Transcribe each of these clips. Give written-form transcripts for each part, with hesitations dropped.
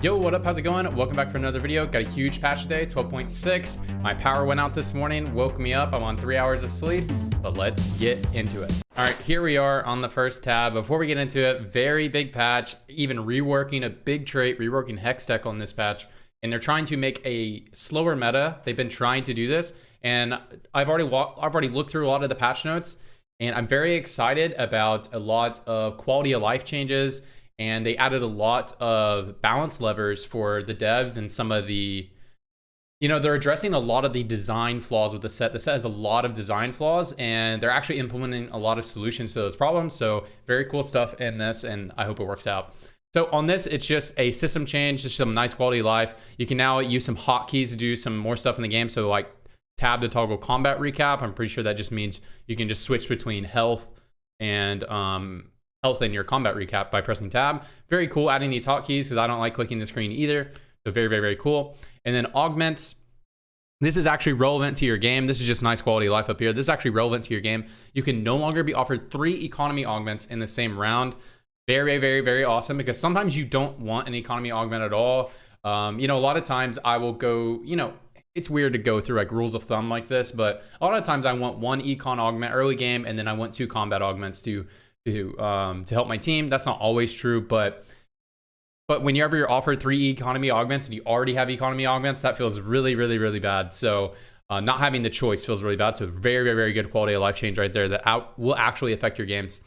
Yo, what up? How's it going? Welcome back for another video. Got a huge patch today, 12.6. My power went out this morning, woke me up. I'm on 3 hours of sleep, but let's get into it. All right, here we are on the first tab. Before we get into it, very big patch, even reworking a big trait, reworking HEXTECH on this patch. And they're trying to make a slower meta. They've been trying to do this. And I've already looked through a lot of the patch notes, and I'm very excited about a lot of quality of life changes. And they added a lot of balance levers for the devs and some of the, they're addressing a lot of the design flaws with the set. The set has a lot of design flaws, and they're actually implementing a lot of solutions to those problems. So very cool stuff in this, and I hope it works out. So on this, it's just a system change, just some nice quality of life. You can now use some hotkeys to do some more stuff in the game. So like tab to toggle combat recap. I'm pretty sure that just means you can just switch between health and health in your combat recap by pressing tab. Very cool adding these hotkeys because I don't like clicking the screen either. So very, very, very cool. And then augments. This is actually relevant to your game. This is just nice quality of life up here. This is actually relevant to your game. You can no longer be offered 3 economy augments in the same round. Very, very, very awesome, because sometimes you don't want an economy augment at all. A lot of times I will go, it's weird to go through like rules of thumb like this, but a lot of times I want 1 econ augment early game, and then I want 2 combat augments to help my team. That's not always true, but whenever you're offered 3 economy augments and you already have economy augments, that feels really, really, really bad. So not having the choice feels really bad. So very, very, very good quality of life change right there that will actually affect your games.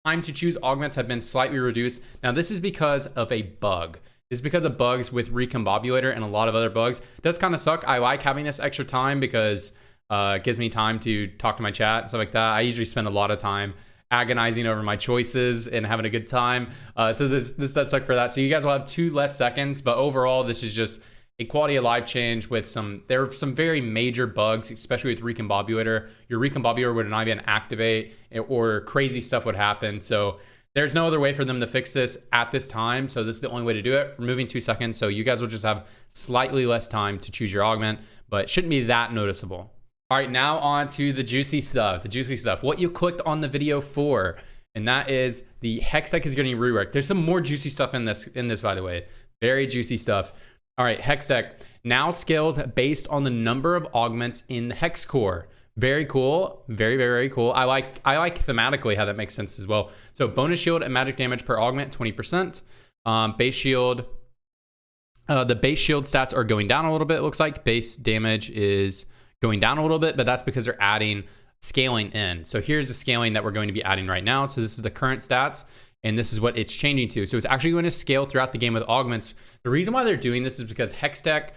Time to choose augments have been slightly reduced. Now this is because of a bug. This is because of bugs with Recombobulator and a lot of other bugs. It does kind of suck. I like having this extra time because it gives me time to talk to my chat and stuff like that. I usually spend a lot of time agonizing over my choices and having a good time. So this does suck for that. So you guys will have 2 less seconds, but overall this is just a quality of life change with there are some very major bugs, especially with Recombobulator. Your Recombobulator would not even activate, or crazy stuff would happen. So there's no other way for them to fix this at this time. So this is the only way to do it, removing 2 seconds. So you guys will just have slightly less time to choose your augment, but it shouldn't be that noticeable. All right, now on to the juicy stuff. What you clicked on the video for, and that is the HEXTECH is getting reworked. There's some more juicy stuff in this, by the way. Very juicy stuff. All right, HEXTECH now scales based on the number of augments in the hex core. Very cool. Very, very, very cool. I like thematically how that makes sense as well. So bonus shield and magic damage per augment, 20%. Base shield. The base shield stats are going down a little bit, it looks like. Base damage is going down a little bit, but that's because they're adding scaling in. So here's the scaling that we're going to be adding right now. So this is the current stats, and this is what it's changing to. So it's actually going to scale throughout the game with augments. The reason why they're doing this is because HEXTECH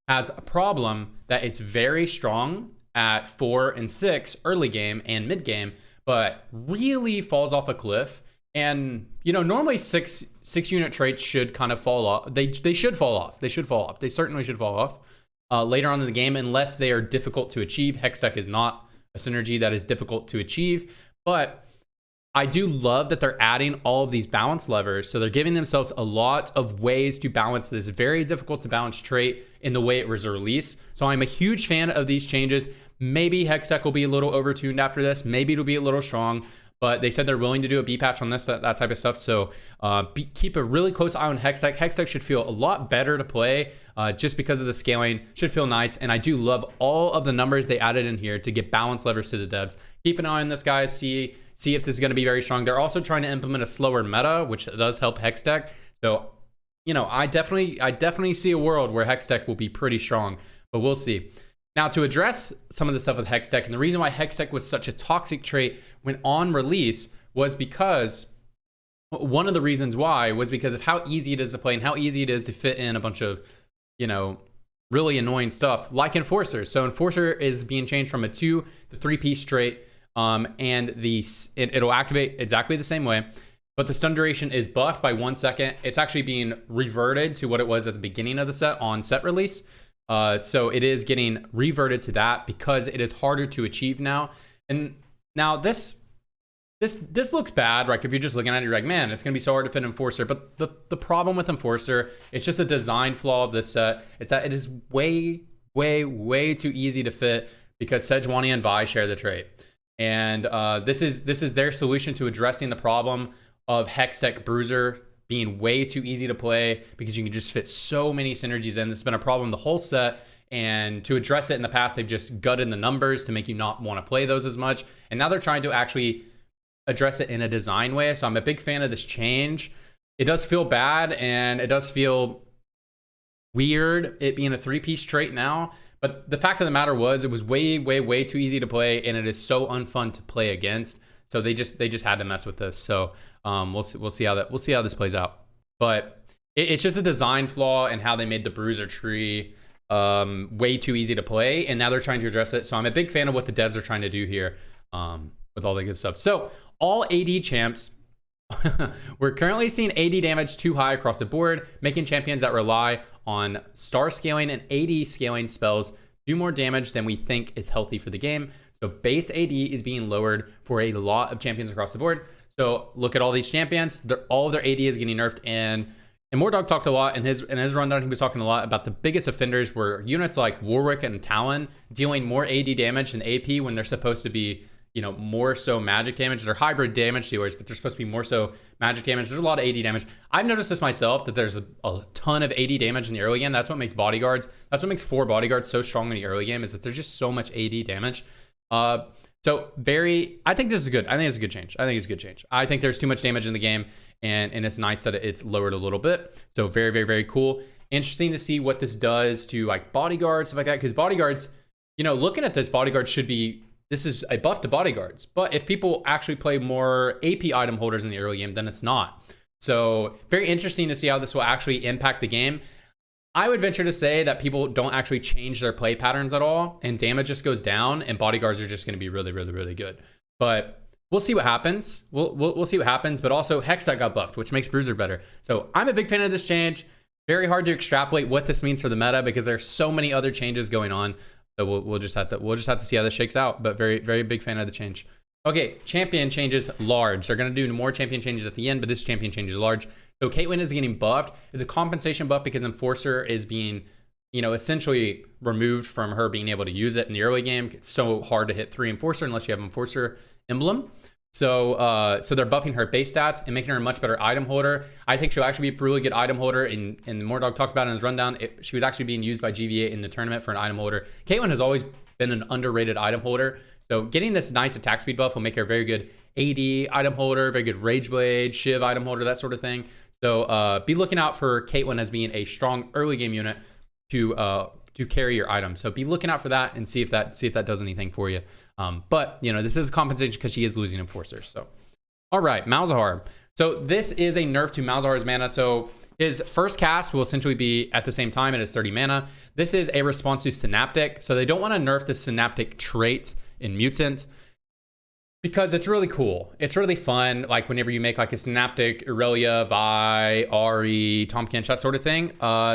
has a problem that it's very strong at 4 and 6 early game and mid game, but really falls off a cliff. And normally 6 unit traits should kind of fall off. They should fall off. They certainly should fall off later on in the game, unless they are difficult to achieve. HEXTECH is not a synergy that is difficult to achieve, but I do love that they're adding all of these balance levers. So they're giving themselves a lot of ways to balance this very difficult to balance trait in the way it was released. So I'm a huge fan of these changes. Maybe HEXTECH will be a little overtuned after this. Maybe it'll be a little strong, but they said they're willing to do a B patch on this, that type of stuff. So keep a really close eye on HEXTECH. HEXTECH should feel a lot better to play just because of the scaling. Should feel nice. And I do love all of the numbers they added in here to get balance levers to the devs. Keep an eye on this, guys. See if this is going to be very strong. They're also trying to implement a slower meta, which does help HEXTECH. So, I definitely see a world where HEXTECH will be pretty strong, but we'll see. Now, to address some of the stuff with HEXTECH, and the reason why HEXTECH was such a toxic trait when on release was because one of the reasons why was because of how easy it is to play and how easy it is to fit in a bunch of, really annoying stuff like Enforcer. So Enforcer is being changed from a 2 to 3-piece trait, and it'll activate exactly the same way, but the stun duration is buffed by 1 second. It's actually being reverted to what it was at the beginning of the set on set release. So it is getting reverted to that because it is harder to achieve now. And now this looks bad, right? If you're just looking at it, you're like, man, it's gonna be so hard to fit Enforcer. But the problem with Enforcer, it's just a design flaw of this set. It's that it is way, way, way too easy to fit because Sejuani and Vi share the trait. And this is their solution to addressing the problem of HEXTECH Bruiser being way too easy to play because you can just fit so many synergies in. This has been a problem the whole set. And to address it in the past, they've just gutted the numbers to make you not want to play those as much. And now they're trying to actually address it in a design way. So I'm a big fan of this change. It does feel bad and it does feel weird, it being a 3-piece trait now. But the fact of the matter was, it was way, way, way too easy to play, and it is so unfun to play against. So they just had to mess with this. So we'll see how this plays out. But it's just a design flaw in how they made the bruiser tree way too easy to play, and now they're trying to address it. So I'm a big fan of what the devs are trying to do here with all the good stuff. So all AD champs. We're currently seeing AD damage too high across the board, making champions that rely on star scaling and AD scaling spells do more damage than we think is healthy for the game. So base AD is being lowered for a lot of champions across the board. So look at all these champions. All of their AD is getting nerfed. And Mordog talked a lot in his rundown. He was talking a lot about the biggest offenders were units like Warwick and Talon dealing more AD damage than AP when they're supposed to be, you know, more so magic damage. They're hybrid damage dealers, but they're supposed to be more so magic damage. There's a lot of AD damage. I've noticed this myself, that there's a ton of AD damage in the early game. That's what makes bodyguards. That's what makes 4 bodyguards so strong in the early game, is that there's just so much AD damage. I think this is good. I think it's a good change. I think there's too much damage in the game, and it's nice that it's lowered a little bit. So very, very, very cool. Interesting to see what this does to like bodyguards, stuff like that, because bodyguards, you know, looking at this, bodyguards should be, this is a buff to bodyguards. But if people actually play more AP item holders in the early game, then it's not. So very interesting to see how this will actually impact the game. I would venture to say that people don't actually change their play patterns at all, and damage just goes down, and bodyguards are just going to be really, really, really good. But we'll see what happens. We'll see what happens. But also HEXTECH got buffed, which makes Bruiser better. So I'm a big fan of this change. Very hard to extrapolate what this means for the meta because there's so many other changes going on. So we'll just have to see how this shakes out. But very, very big fan of the change. Okay, champion changes large. They're going to do more champion changes at the end, but this champion change is large. So Caitlyn is getting buffed. It's a compensation buff because Enforcer is being, you know, essentially removed from her being able to use it in the early game. It's so hard to hit 3 Enforcer unless you have Enforcer emblem. So they're buffing her base stats and making her a much better item holder. I think she'll actually be a really good item holder. And Mordog talked about it in his rundown. She was actually being used by GVA in the tournament for an item holder. Caitlyn has always been an underrated item holder. So getting this nice attack speed buff will make her a very good AD item holder, very good Rage Blade, Shiv item holder, that sort of thing. So be looking out for Caitlyn as being a strong early game unit to carry your item. So be looking out for that and see if that does anything for you. But you know, this is compensation because she is losing Enforcer. So all right, Malzahar. So this is a nerf to Malzahar's mana. So his first cast will essentially be at the same time. It is 30 mana. This is a response to Synaptic. So they don't want to nerf the Synaptic trait in Mutant because it's really cool. It's really fun. Like whenever you make like a Synaptic, Aurelia, Vi, Ari, Tahm Kench, that sort of thing.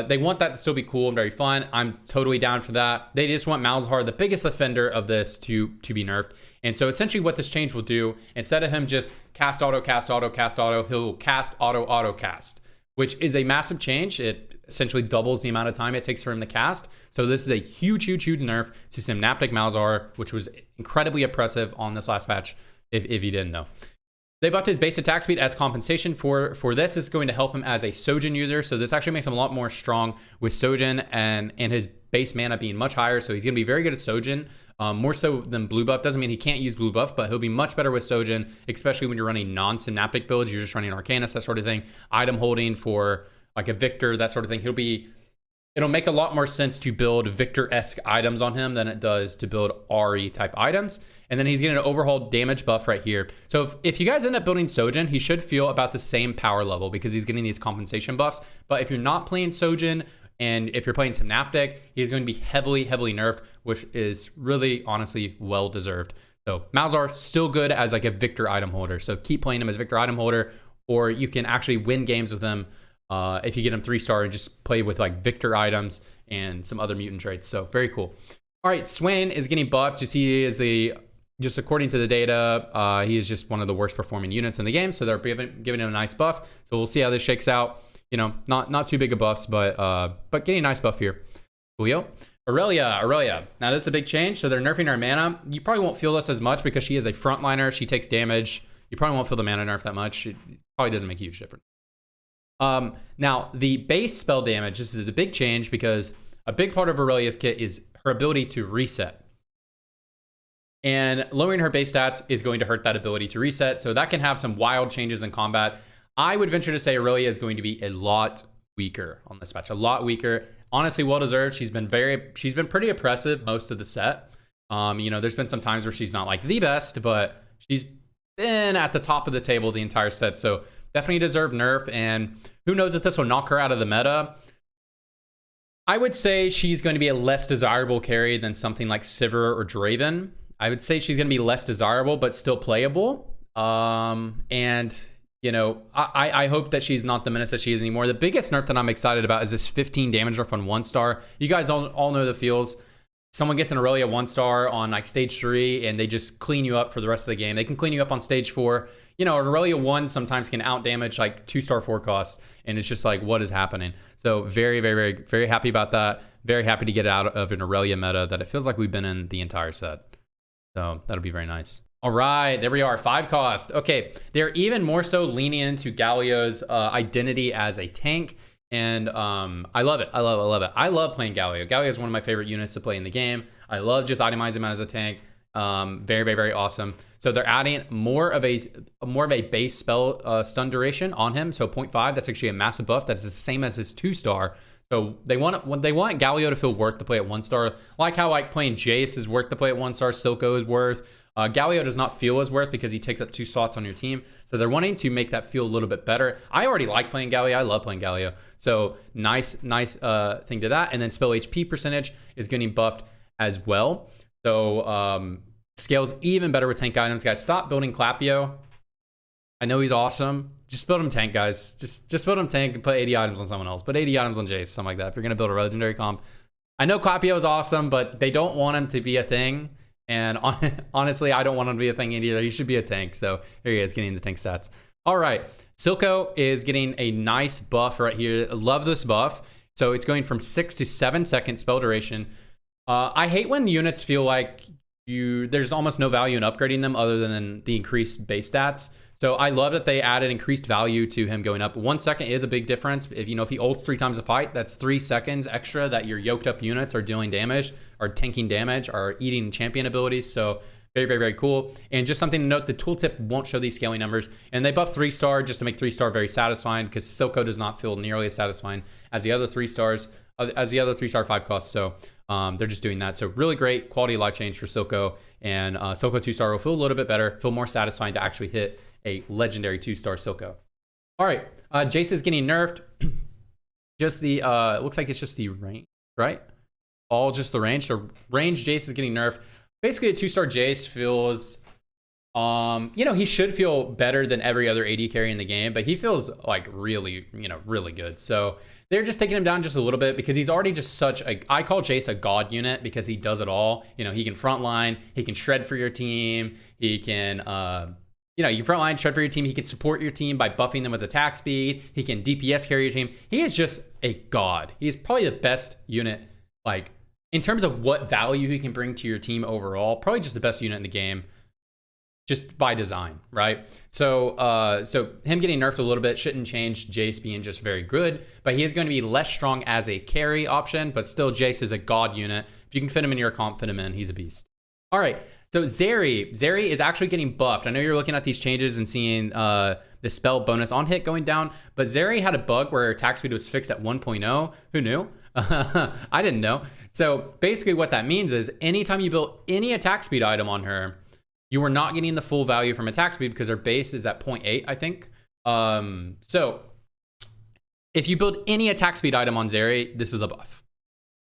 They want that to still be cool and very fun. I'm totally down for that. They just want Malzahar, the biggest offender of this, to be nerfed. And so essentially what this change will do, instead of him just cast auto, cast auto, cast auto, he'll cast auto, auto cast, which is a massive change. It essentially doubles the amount of time it takes for him to cast. So this is a huge, huge, huge nerf to Synaptic Malzahar, which was incredibly oppressive on this last patch, if you didn't know. They buffed his base attack speed as compensation for this. It's going to help him as a Sojin user. So this actually makes him a lot more strong with Sojin and his base mana being much higher. So he's going to be very good at Sojin, more so than blue buff. Doesn't mean he can't use blue buff, but he'll be much better with Sojin, especially when you're running non-Synaptic builds. You're just running Arcanus, that sort of thing. Item holding for like a Victor, that sort of thing. It'll make a lot more sense to build Victor-esque items on him than it does to build Ari type items. And then he's getting an overhaul damage buff right here. So if you guys end up building Sojin, he should feel about the same power level because he's getting these compensation buffs. But if you're not playing Sojin, and if you're playing Synaptic, he's going to be heavily, heavily nerfed, which is really, honestly, well-deserved. So Malzahar, still good as like a Victor item holder. So keep playing him as Victor item holder, or you can actually win games with him if you get him 3-star and just play with like Victor items and some other mutant traits. So very cool. All right, Swain is getting buffed. You see, he is just according to the data, he is just one of the worst performing units in the game. So they're giving him a nice buff. So we'll see how this shakes out. You know, not too big of buffs, but getting a nice buff here. Coolio. Aurelia. Now this is a big change. So they're nerfing her mana. You probably won't feel this as much because she is a frontliner. She takes damage. You probably won't feel the mana nerf that much. It probably doesn't make a huge difference. Now, the base spell damage, this is a big change because a big part of Aurelia's kit is her ability to reset. And lowering her base stats is going to hurt that ability to reset. So that can have some wild changes in combat. I would venture to say Aurelia is going to be a lot weaker on this match, a lot weaker. Honestly, well-deserved. She's been pretty oppressive most of the set. You know, there's been some times where she's not like the best, but she's been at the top of the table the entire set. So definitely deserved nerf. And who knows if this will knock her out of the meta. I would say she's going to be a less desirable carry than something like Sivir or Draven. I would say she's going to be less desirable, but still playable. And, you know, I hope that she's not the menace that she is anymore. The biggest nerf that I'm excited about is this 15 damage nerf on 1-star. You guys all know the feels. Someone gets an Aurelia 1-star on like stage 3 and they just clean you up for the rest of the game. They can clean you up on stage 4. You know, Aurelia 1 sometimes can out damage like 2-star 4 costs. And it's just like, what is happening? So very, very, very, very happy about that. Very happy to get out of an Aurelia meta that it feels like we've been in the entire set. So that'll be very nice. All right, there we are, 5 cost. Okay, they're even more so leaning into Galio's identity as a tank. And I love it, I love it. I love playing Galio. Galio is one of my favorite units to play in the game. I love just itemizing him as a tank. Very, very, very awesome. So they're adding more of a base spell stun duration on him. So 0.5, that's actually a massive buff. That's the same as his 2-star. So they want Galio to feel worth to play at 1-star. Like how like playing Jace is worth to play at 1-star, Silco is worth. Galio does not feel as worth because he takes up 2 slots on your team. So they're wanting to make that feel a little bit better. I already like playing Galio. I love playing Galio. So nice thing to that. And then spell HP percentage is getting buffed as well. So scales even better with tank items. Guys, stop building Clapio. I know he's awesome. Just build him tank, guys. Just build him tank and put 80 items on someone else. Put 80 items on Jace, something like that. If you're going to build a legendary comp. I know Clapio is awesome, but they don't want him to be a thing. And honestly, I don't want him to be a thing either. He should be a tank. So here he is getting the tank stats. All right. Silco is getting a nice buff right here. Love this buff. So it's going from 6 to 7 second spell duration. I hate when units feel like there's almost no value in upgrading them other than the increased base stats. So I love that they added increased value to him going up. 1 second is a big difference. If he ults 3 times a fight, that's 3 seconds extra that your yoked up units are dealing damage, are tanking damage, are eating champion abilities. So very, very, very cool. And just something to note, the tooltip won't show these scaling numbers. And they buff 3-star just to make 3-star very satisfying because Silco does not feel nearly as satisfying as the other 3-stars, as the other 3-star 5 costs. So they're just doing that. So really great quality of life change for Silco. And Silco 2-star will feel a little bit better, feel more satisfying to actually hit a legendary 2-star Silco. All right, Jace is getting nerfed. Just the, it looks like it's just the range, right? All just the range. So range Jace is getting nerfed. Basically a 2-star Jace feels, he should feel better than every other AD carry in the game, but he feels like really, really good. So they're just taking him down just a little bit because he's already just I call Jace a god unit because he does it all. He can frontline, he can shred for your team, he can, you can frontline, shred for your team. He can support your team by buffing them with attack speed. He can DPS carry your team. He is just a god. He's probably the best unit, like, in terms of what value he can bring to your team overall. Probably just the best unit in the game, just by design, right? So, so him getting nerfed a little bit shouldn't change Jace being just very good, but he is going to be less strong as a carry option, but still Jace is a god unit. If you can fit him in your comp, fit him in. He's a beast. All right. So Zeri is actually getting buffed. I know you're looking at these changes and seeing the spell bonus on hit going down, but Zeri had a bug where attack speed was fixed at 1.0. Who knew? I didn't know. So basically what that means is anytime you build any attack speed item on her, you are not getting the full value from attack speed because her base is at 0.8, I think. So if you build any attack speed item on Zeri, this is a buff.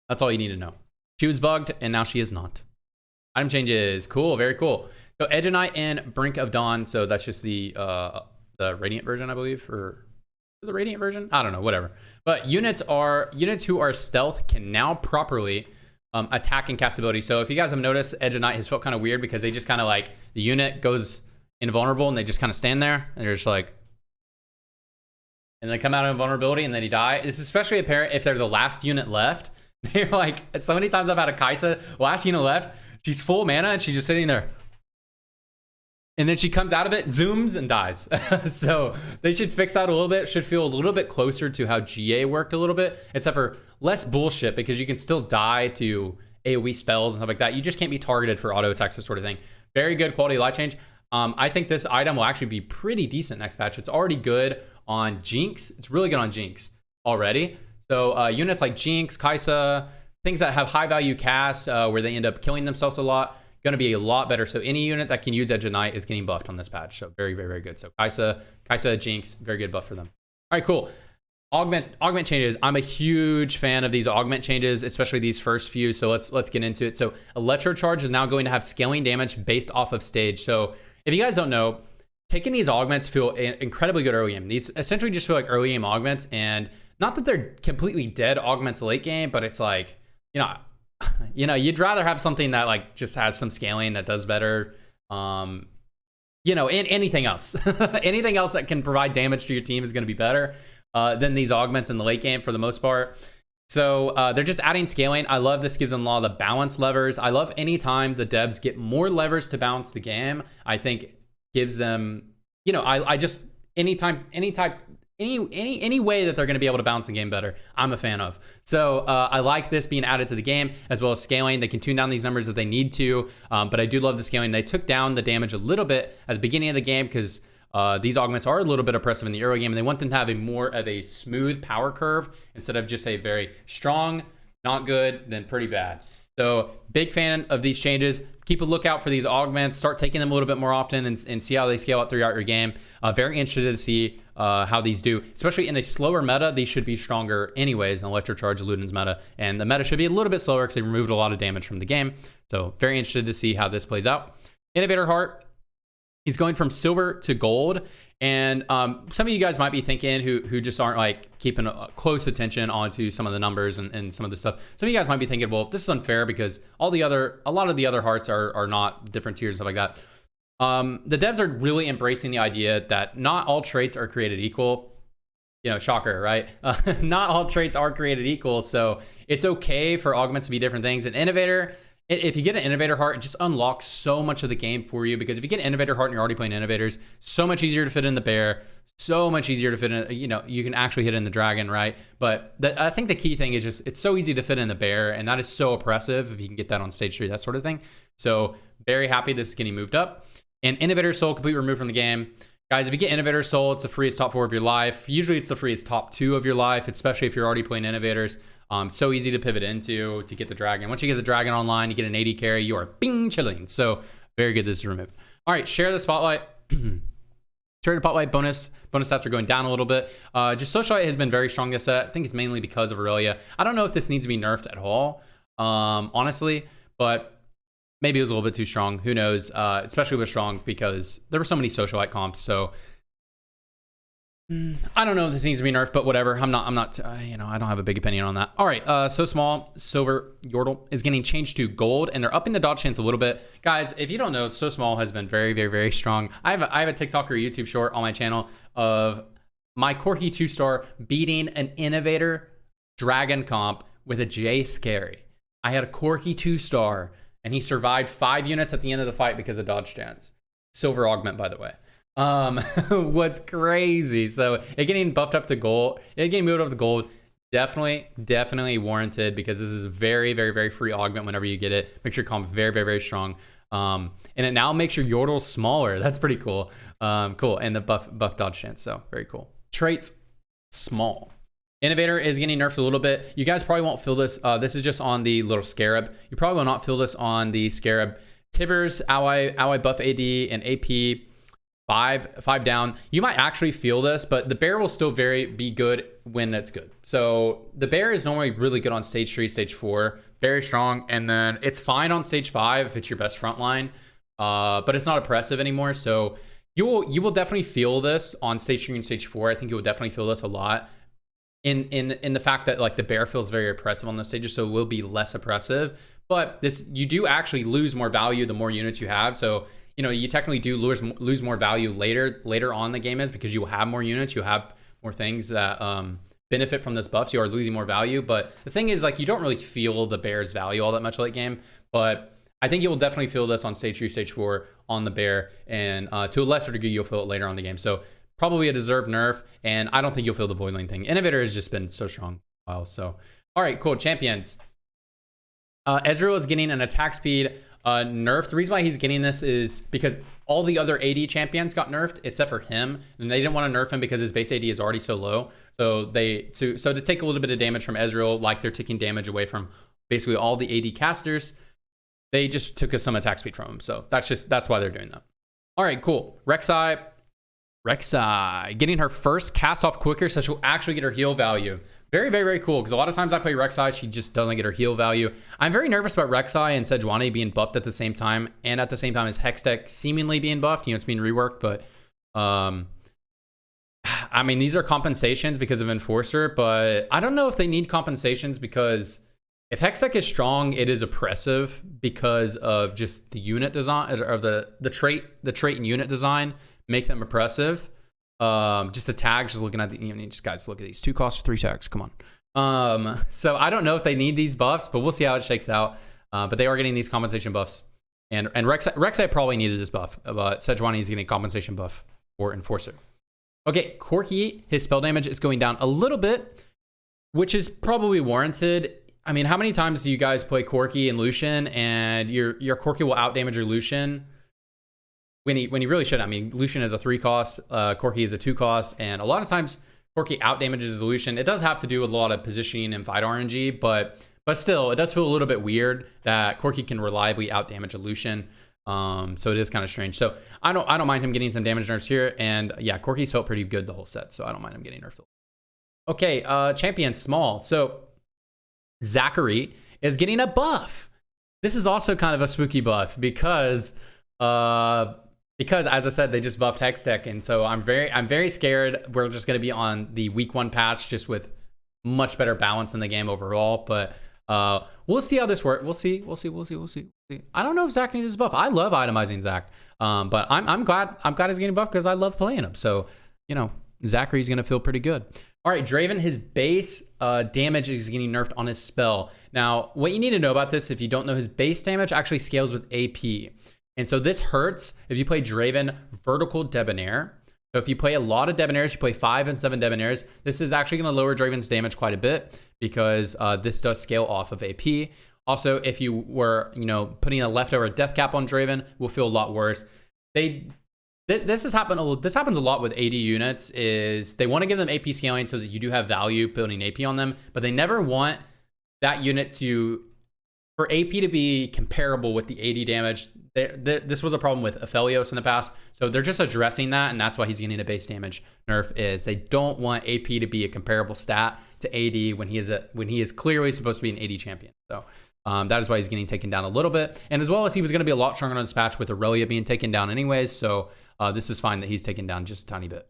That's all you need to know. She was bugged and now she is not. Item changes, cool, very cool. So Edge of Night and Brink of Dawn. So that's just the Radiant version, I believe, or the Radiant version. I don't know, whatever. But units who are stealth can now properly attack and cast ability. So if you guys have noticed, Edge of Night has felt kind of weird because they just kind of like the unit goes invulnerable and they just kind of stand there and they're just like, and they come out of invulnerability and then he die. It's especially apparent if they're the last unit left. They're like, so many times I've had a Kaisa, last unit left. She's full mana and she's just sitting there. and then she comes out of it, zooms, and dies. So they should fix that a little bit. Should feel a little bit closer to how GA worked a little bit, except for less bullshit, because you can still die to AoE spells and stuff like that. You just can't be targeted for auto attacks, this sort of thing. Very good quality of life change. I think this item will actually be pretty decent next patch. It's already good on Jinx. It's really good on Jinx already. So units like Jinx, Kaisa, things that have high value casts where they end up killing themselves a lot, going to be a lot better. So any unit that can use Edge of Night is getting buffed on this patch. So very, very, very good. So Kaisa, Jinx, very good buff for them. All right, cool. Augment changes. I'm a huge fan of these augment changes, especially these first few. So let's get into it. So Electrocharge is now going to have scaling damage based off of stage. So if you guys don't know, taking these augments feel incredibly good early game. These essentially just feel like early game augments, and not that they're completely dead augments late game, but it's like, you'd rather have something that like just has some scaling that does better. And anything else, anything else that can provide damage to your team is going to be better than these augments in the late game for the most part. So they're just adding scaling. I love this. Gives them a lot of the balance levers. I love anytime the devs get more levers to balance the game. I think gives them, I just any way that they're going to be able to balance the game better, I'm a fan of. So I like this being added to the game, as well as scaling. They can tune down these numbers if they need to, but I do love the scaling. They took down the damage a little bit at the beginning of the game because these augments are a little bit oppressive in the early game, and they want them to have a more of a smooth power curve instead of just a very strong, not good, then pretty bad. So big fan of these changes. Keep a lookout for these augments. Start taking them a little bit more often and see how they scale out throughout your game. Very interested to see how these do, especially in a slower meta. These should be stronger anyways in Electrocharge Luden's meta, and the meta should be a little bit slower because they removed a lot of damage from the game. So very interested to see how this plays out. Innovator Heart, he's going from silver to gold. And some of you guys might be thinking, who just aren't like keeping a close attention onto some of the numbers and some of the stuff. Some of you guys might be thinking, well, this is unfair because a lot of the other hearts are not different tiers and stuff like that. The devs are really embracing the idea that not all traits are created equal. Shocker, right? Not all traits are created equal. So it's okay for augments to be different things. An Innovator, if you get an Innovator Heart, it just unlocks so much of the game for you, because if you get an Innovator Heart and you're already playing Innovators, so much easier to fit in the Bear, so much easier to fit in, you can actually hit in the Dragon, right? But I think the key thing is just, it's so easy to fit in the Bear, and that is so oppressive if you can get that on stage 3, that sort of thing. So very happy this is getting moved up. And Innovator Soul completely removed from the game. Guys, if you get Innovator Soul, it's the freest top 4 of your life. Usually it's the freest top 2 of your life, especially if you're already playing Innovators. So easy to pivot into to get the Dragon. Once you get the Dragon online, you get an 80 carry, you are bing chilling. So very good this is removed. All right, share the spotlight. Share the spotlight bonus stats are going down a little bit. Just Socialite has been very strong this set. I think it's mainly because of Aurelia. I don't know if this needs to be nerfed at all, honestly, but maybe it was a little bit too strong. Who knows? Especially with strong because there were so many Socialite comps. So I don't know if this needs to be nerfed, but whatever. I'm not. I don't have a big opinion on that. All right. So small silver Yordle is getting changed to gold, and they're upping the dodge chance a little bit. Guys, if you don't know, So Small has been very, very, very strong. I have a TikTok or YouTube short on my channel of my Corki 2-star beating an Innovator Dragon comp with a Jace carry. I had a Corki 2-star, and he survived 5 units at the end of the fight because of dodge chance. Silver augment, by the way. Was crazy. So it getting buffed up to gold, it getting moved up to gold, definitely warranted, because this is very, very, very free augment whenever you get it. Makes your comp very, very, very strong. And it now makes your Yordle smaller. That's pretty cool. Cool. And the buff dodge chance. So very cool. Traits, small. Innovator is getting nerfed a little bit. You guys probably won't feel this. This is just on the little Scarab. You probably will not feel this on the Scarab. Tibbers, ally buff AD and AP. 5 down. You might actually feel this, but the Bear will still be good when it's good. So the Bear is normally really good on stage 3, stage 4, very strong, and then it's fine on stage 5 if it's your best front line, but it's not oppressive anymore. So you will definitely feel this on stage 3 and stage 4. I think you will definitely feel this a lot in the fact that like the Bear feels very oppressive on those stages, so it will be less oppressive. But you do actually lose more value the more units you have. So you technically do lose more value later on in the game, is because you will have more units, you have more things that benefit from this buff, so you are losing more value. But the thing is, like, you don't really feel the Bear's value all that much late game. But I think you will definitely feel this on stage 3, stage 4 on the bear, and to a lesser degree, you'll feel it later on in the game. So probably a deserved nerf, and I don't think you'll feel the Void Lane thing. Innovator has just been so strong for a while. So, all right, cool. Champions. Ezreal is getting an attack speed nerfed. The reason why he's getting this is because all the other AD champions got nerfed except for him, and they didn't want to nerf him because his base AD is already so low. So to take a little bit of damage from Ezreal, like they're taking damage away from basically all the AD casters, they just took some attack speed from him. So that's why they're doing that. All right, cool. Rek'Sai getting her first cast off quicker, so she'll actually get her heal value. Very, very, very cool, because a lot of times I play Rek'Sai, she just doesn't get her heal value. I'm very nervous about Rek'Sai and Sejuani being buffed at the same time, and at the same time as Hextech seemingly being buffed. You know, it's being reworked, but I mean, these are compensations because of Enforcer, but I don't know if they need compensations, because if Hextech is strong, it is oppressive because of just the unit design, or the trait and unit design make them oppressive. Just the tags, just looking at the, just guys, look at these 2 costs for 3 tags. Come on. So I don't know if they need these buffs, but we'll see how it shakes out. But they are getting these compensation buffs, and Rek'Sai probably needed this buff, but Sejuani is getting a compensation buff for Enforcer. Okay, Corki, his spell damage is going down a little bit, which is probably warranted. I mean, how many times do you guys play Corki and Lucian, and your Corki will out damage your Lucian when he really should? I mean, Lucian is a 3 cost, Corki is a 2 cost, and a lot of times Corki out damages the Lucian. It does have to do with a lot of positioning and fight RNG, but still, it does feel a little bit weird that Corki can reliably out damage a Lucian. So it is kind of strange. So I don't mind him getting some damage nerfs here, and yeah, Corki's felt pretty good the whole set, so I don't mind him getting nerfed. Okay, champion small. So Zachary is getting a buff. This is also kind of a spooky buff because as I said, they just buffed Hextech, and so I'm very scared we're just going to be on the week 1 patch just with much better balance in the game overall. But we'll see how this works. We'll see. I don't know if Zach needs his buff. I love itemizing Zach, but I'm glad he's getting buffed because I love playing him. So Zachary's going to feel pretty good. All right, Draven, his base damage is getting nerfed on his spell. Now, what you need to know about this, if you don't know, his base damage actually scales with AP. And so this hurts if you play Draven Vertical Debonair. So if you play a lot of Debonairs, you play 5 and 7 Debonairs, this is actually going to lower Draven's damage quite a bit because this does scale off of AP. Also, if you were, putting a leftover death cap on Draven, will feel a lot worse. This happens a lot with AD units, is they want to give them AP scaling so that you do have value building AP on them, but they never want that unit for AP to be comparable with the AD damage. This was a problem with Aphelios in the past, so they're just addressing that, and that's why he's getting a base damage nerf, is they don't want AP to be a comparable stat to AD when he is clearly supposed to be an AD champion. So that is why he's getting taken down a little bit, and as well as he was going to be a lot stronger on this patch with Aurelia being taken down anyways, so this is fine that he's taken down just a tiny bit.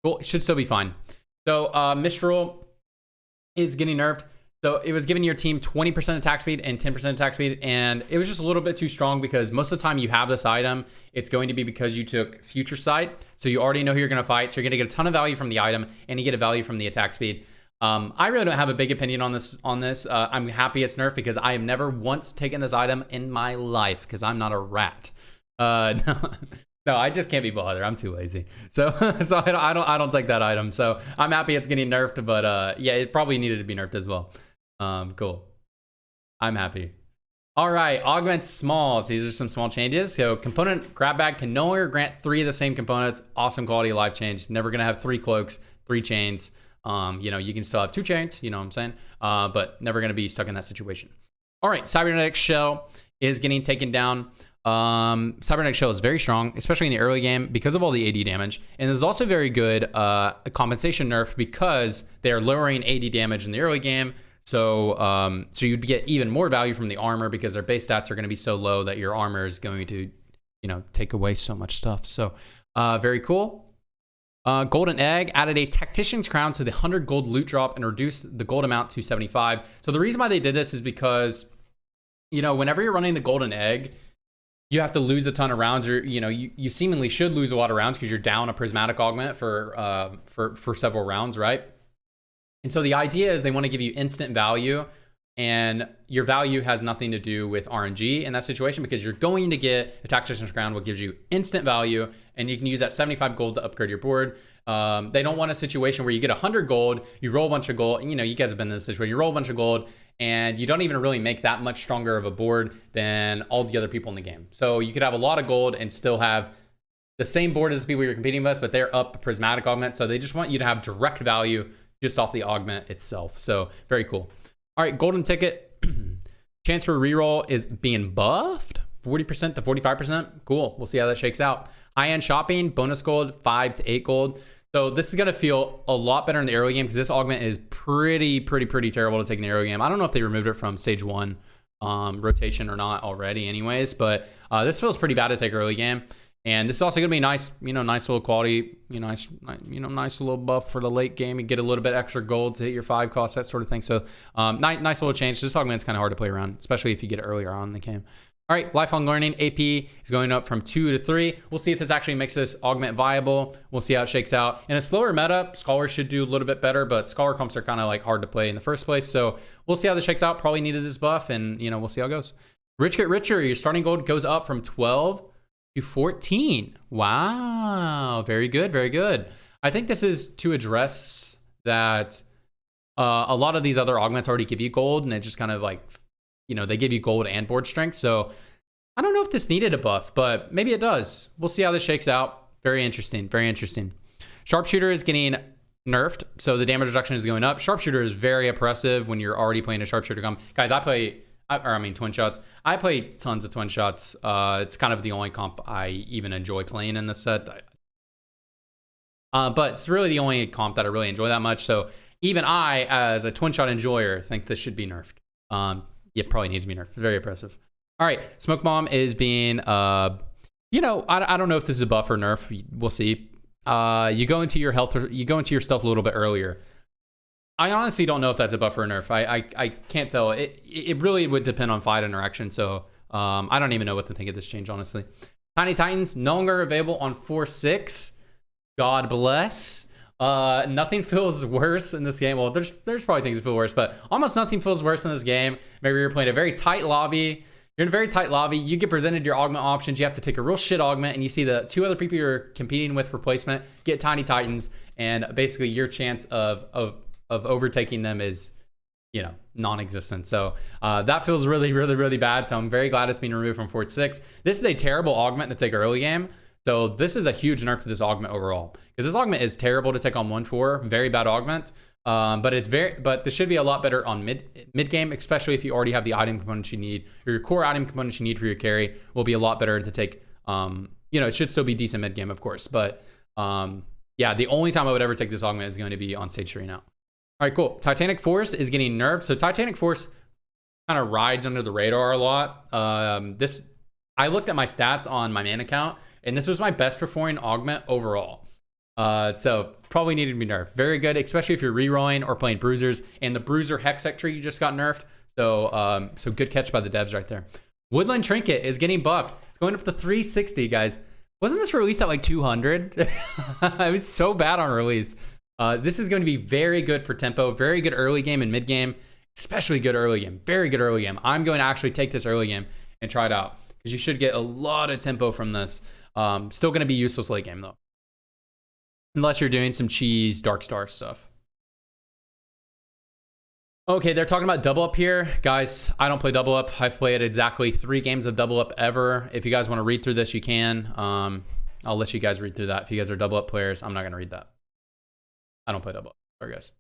Cool, it should still be fine. So Mistral is getting nerfed. So it was giving your team 20% attack speed and 10% attack speed, and it was just a little bit too strong because most of the time you have this item, it's going to be because you took Future Sight, so you already know who you're going to fight, so you're going to get a ton of value from the item, and you get a value from the attack speed. I really don't have a big opinion on this. I'm happy it's nerfed because I have never once taken this item in my life because I'm not a rat. No, I just can't be bothered. I'm too lazy. So I don't take that item. So I'm happy it's getting nerfed, but yeah, it probably needed to be nerfed as well. Cool. I'm happy. All right, augment smalls. These are some small changes. So component grab bag can no longer grant 3 of the same components. Awesome quality of life change. Never gonna have 3 cloaks, 3 chains. You can still have 2 chains, you know what I'm saying? But never gonna be stuck in that situation. All right, cybernetic shell is getting taken down. Cybernetic shell is very strong, especially in the early game because of all the AD damage, and there's also very good a compensation nerf because they're lowering AD damage in the early game. So you'd get even more value from the armor because their base stats are going to be so low that your armor is going to, take away so much stuff. So very cool. Golden Egg added a Tactician's Crown to the 100 gold loot drop and reduced the gold amount to 75. So the reason why they did this is because, whenever you're running the Golden Egg, you have to lose a ton of rounds, or you seemingly should lose a lot of rounds because you're down a prismatic augment for several rounds, right? And so the idea is they want to give you instant value And your value has nothing to do with RNG in that situation, because you're going to get a Tactician's Crown, what gives you instant value, and you can use that 75 gold to upgrade your board. They don't want a situation where you get 100 gold, you roll a bunch of gold, and you guys have been in this situation, you roll a bunch of gold, and you don't even really make that much stronger of a board than all the other people in the game. So you could have a lot of gold and still have the same board as the people you're competing with, but they're up prismatic augment, so they just want you to have direct value just off the augment itself. So very cool. All right, golden ticket. Chance for reroll is being buffed 40% to 45%. Cool. We'll see how that shakes out. High-end shopping, bonus gold, 5 to 8 gold. So this is going to feel a lot better in the early game, because this augment is pretty terrible to take in the early game. I don't know if they removed it from stage 1 rotation or not already anyways, but this feels pretty bad to take early game. And this is also going to be nice, nice little quality, nice little buff for the late game. You get a little bit extra gold to hit your 5 cost, that sort of thing. So nice little change. This augment's kind of hard to play around, especially if you get it earlier on in the game. All right, lifelong learning, AP is going up from 2 to 3. We'll see if this actually makes this augment viable. We'll see how it shakes out. In a slower meta, Scholar should do a little bit better, but Scholar comps are kind of like hard to play in the first place. So we'll see how this shakes out. Probably needed this buff, and we'll see how it goes. Rich get richer. Your starting gold goes up from 12 to 14. Wow, very good, very good. I think this is to address that a lot of these other augments already give you gold, and it just kind of like, they give you gold and board strength. So I don't know if this needed a buff, but maybe it does. We'll see how this shakes out. Very interesting, very interesting. Sharpshooter is getting nerfed, so the damage reduction is going up. Sharpshooter is very oppressive when you're already playing a sharpshooter comp. Guys, twin shots. I play tons of twin shots. It's kind of the only comp I even enjoy playing in this set. But it's really the only comp that I really enjoy that much. So even I, as a twin shot enjoyer, think this should be nerfed. It probably needs to be nerfed. Very oppressive. All right, Smoke Bomb is being, I don't know if this is a buff or nerf. We'll see. You go into your health, you go into your stealth a little bit earlier. I honestly don't know if that's a buff or a nerf. I can't tell. It really would depend on fight interaction. So I don't even know what to think of this change, honestly. Tiny Titans no longer available on 4.6. God bless. Nothing feels worse in this game. Well, there's probably things that feel worse, but almost nothing feels worse in this game. Maybe you're playing a very tight lobby. You're in a very tight lobby. You get presented your augment options. You have to take a real shit augment, and you see the 2 other people you're competing with replacement get Tiny Titans, and basically your chance of overtaking them is, non-existent. So that feels really bad. So I'm very glad it's being removed from 4.6. This is a terrible augment to take early game. So this is a huge nerf to this augment overall, because this augment is terrible to take on 1-4. Very bad augment. But this should be a lot better on mid game, especially if you already have the item components you need, or your core item components you need for your carry will be a lot better to take. It should still be decent mid game, of course, but yeah, the only time I would ever take this augment is going to be on stage 3 now. All right, cool. Titanic Force is getting nerfed. So Titanic Force kind of rides under the radar a lot. I looked at my stats on my main account, and this was my best performing augment overall. So probably needed to be nerfed. Very good, especially if you're rerolling or playing bruisers. And the bruiser HEXTECH tree just got nerfed. So so good catch by the devs right there. Woodland Trinket is getting buffed. It's going up to 360, guys. Wasn't this released at like 200? It was so bad on release. This is going to be very good for tempo. Very good early game and mid game. Especially good early game. Very good early game. I'm going to actually take this early game and try it out, because you should get a lot of tempo from this. Still going to be useless late game though, unless you're doing some cheese Dark Star stuff. Okay, they're talking about double up here. Guys, I don't play double up. I've played exactly 3 games of double up ever. If you guys want to read through this, you can. I'll let you guys read through that. If you guys are double up players, I'm not going to read that. I don't play double up. Sorry, guys.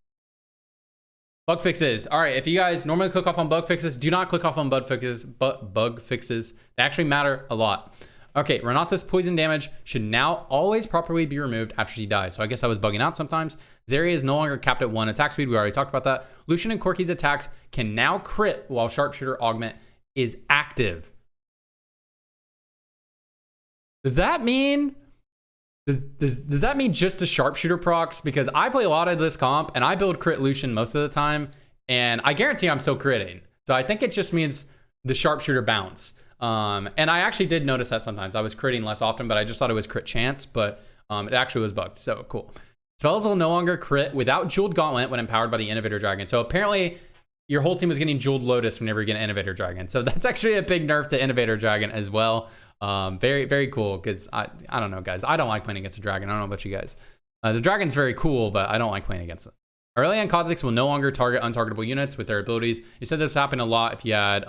Bug fixes. All right, if you guys normally click off on bug fixes, do not click off on bug fixes. But bug fixes, they actually matter a lot. Okay, Renata's poison damage should now always properly be removed after she dies. So I guess I was bugging out sometimes. Zarya is no longer capped at 1 attack speed. We already talked about that. Lucian and Corki's attacks can now crit while Sharpshooter Augment is active. Does that mean... Does that mean just the Sharpshooter procs? Because I play a lot of this comp, and I build crit Lucian most of the time, and I guarantee I'm still critting. So I think it just means the Sharpshooter bounce. And I actually did notice that sometimes. I was critting less often, but I just thought it was crit chance, but it actually was bugged. So cool. Spells will no longer crit without Jeweled Gauntlet when empowered by the Innovator Dragon. So apparently, your whole team was getting Jeweled Lotus whenever you get an Innovator Dragon. So that's actually a big nerf to Innovator Dragon as well. Very, very cool, because I don't know, guys. I don't like playing against a dragon. I don't know about you guys. The dragon's very cool, but I don't like playing against it. Aurelian Cosmetics will no longer target untargetable units with their abilities. You said this happened a lot if you had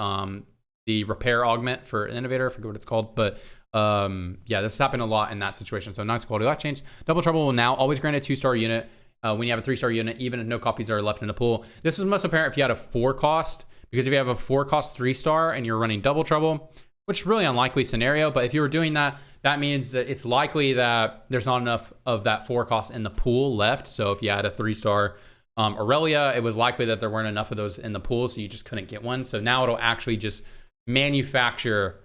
the repair augment for Innovator. I forget what it's called, but yeah, this happened a lot in that situation. So nice quality life change. Double Trouble will now always grant a 2-star unit when you have a 3-star unit, even if no copies are left in the pool. This was most apparent if you had a 4-cost, because if you have a 4-cost 3-star and you're running Double Trouble, which is really unlikely scenario, but if you were doing that, that means that it's likely that there's not enough of that 4-cost in the pool left. So if you had a 3-star Aurelia, it was likely that there weren't enough of those in the pool, so you just couldn't get one. So now it'll actually just manufacture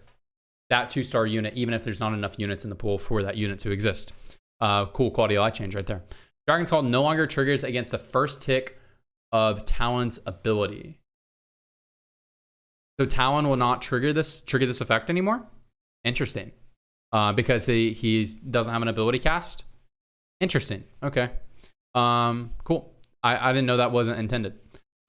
that 2-star unit, even if there's not enough units in the pool for that unit to exist. Cool quality of life change right there. Dragon's Call no longer triggers against the first tick of Talon's ability. So Talon will not trigger this effect anymore. Interesting. Because he doesn't have an ability cast. Interesting. Okay. Cool. I didn't know that wasn't intended.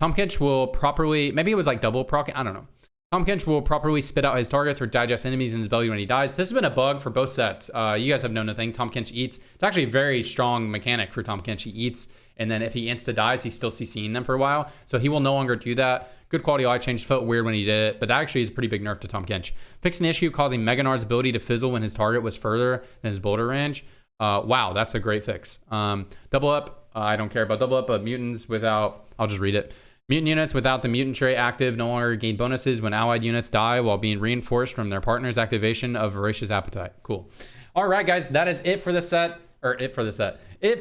Tomkinch will properly, maybe it was like double proc, I don't know. Tomkinch will properly spit out his targets or digest enemies in his belly when he dies. This has been a bug for both sets. You guys have known the thing. Tomkinch eats. It's actually a very strong mechanic for Tomkinch. He eats, and then if he insta-dies, he's still CCing them for a while. So he will no longer do that. Good quality life change. Felt weird when he did it, but that actually is a pretty big nerf to Tomkinch. Fixed an issue causing Meganar's ability to fizzle when his target was further than his boulder range. Wow, that's a great fix. Double up. I don't care about double up, but mutants without, I'll just read it. Mutant units without the mutant trait active no longer gain bonuses when allied units die while being reinforced from their partner's activation of Voracious Appetite. Cool. All right, guys, that is it for the set, it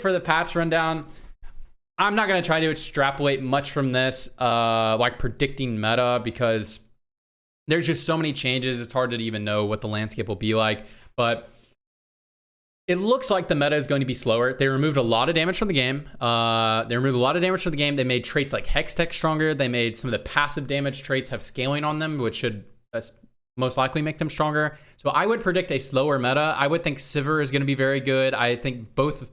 for the patch rundown. I'm not going to try to extrapolate much from this, like predicting meta, because there's just so many changes. It's hard to even know what the landscape will be like, but it looks like the meta is going to be slower. They removed a lot of damage from the game. They made traits like HEXTECH stronger. They made some of the passive damage traits have scaling on them, which should most likely make them stronger. So I would predict a slower meta. I would think Sivir is going to be very good. I would think both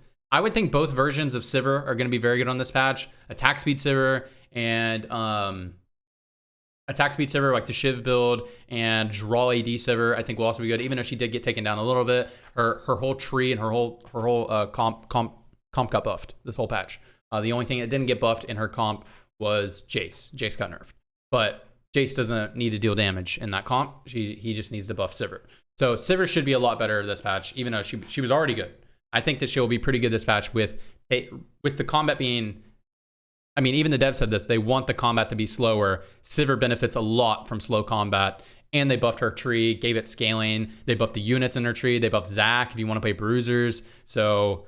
versions of Sivir are going to be very good on this patch. Attack speed Sivir and attack speed Sivir, like the Shiv build, and Draw AD Sivir, I think will also be good, even though she did get taken down a little bit. Her whole tree and her whole comp got buffed this whole patch. The only thing that didn't get buffed in her comp was Jace. Jace got nerfed, but Jace doesn't need to deal damage in that comp. He just needs to buff Sivir. So Sivir should be a lot better this patch, even though she was already good. I think that she'll be pretty good this patch with the combat being, I mean, even the devs said this, they want the combat to be slower. Sivir benefits a lot from slow combat, and they buffed her tree, gave it scaling. They buffed the units in her tree. They buffed Zac if you want to play bruisers. So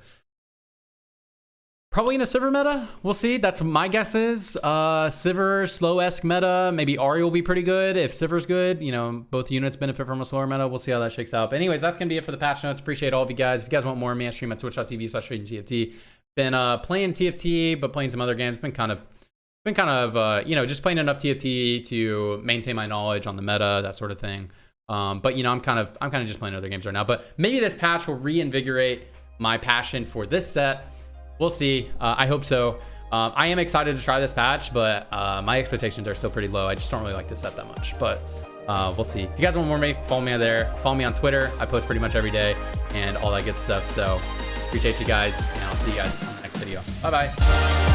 probably in a Sivir meta, we'll see. That's what my guess is. Sivir, slow-esque meta. Maybe Ahri will be pretty good if Sivir's good. You know, both units benefit from a slower meta. We'll see how that shakes out. But anyways, that's going to be it for the patch notes. Appreciate all of you guys. If you guys want more of me, I stream at twitch.tv/TFT. Been playing TFT, but playing some other games. Been kind of, you know, just playing enough TFT to maintain my knowledge on the meta, that sort of thing. But you know, I'm kind of just playing other games right now. But maybe this patch will reinvigorate my passion for this set. We'll see. I hope so. I am excited to try this patch, but my expectations are still pretty low. I just don't really like this set that much. But we'll see. If you guys want more of me, follow me there. Follow me on Twitter. I post pretty much every day and all that good stuff. So appreciate you guys, and I'll see you guys on the next video. Bye-bye.